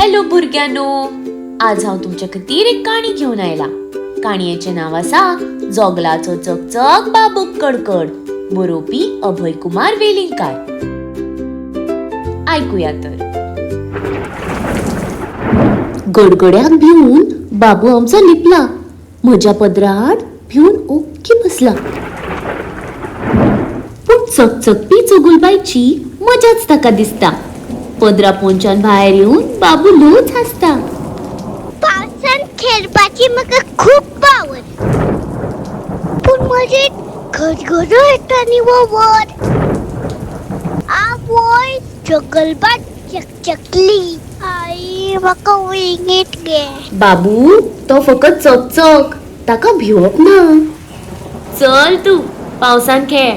Hello भुरग्यानो, आज हांव तुमच्या खातीर एक काणी घेवन आयला. काणयेचें नांव आसा जोगलाचो चकचक बाबूक कडकड. बरोवपी अभय कुमार वेलिंगकार. आयकुया तर. गडगड्याक भिवून बाबू आमचो लिपला. म्हज्या पदराआड भिवून ओग्गी बसला. पूण चकचकपी चुगुलबायची मजाच ताका दिसता. पदरा पोंच्यान भायर येवन बाबू ल्हवच हांसता. पावसांत खेळपाची म्हाका खूब आवड, पूण म्हजे गडगडो येता न्ही वर. आवय चकलपाक चकचकली. आई म्हाका विंगीत गे. बाबू, तो फकत चकचक, ताका भिवप ना. चल तू पावसान खेळ.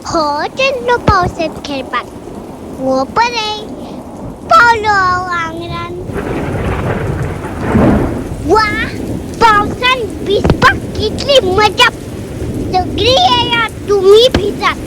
हो चल्लो पावसांत खेळपाक. हो परे पावलो हांव आंगणान. वा, पावसांत भिजपाक कितली मजा. सगळी येया, तुम्ही भिजात.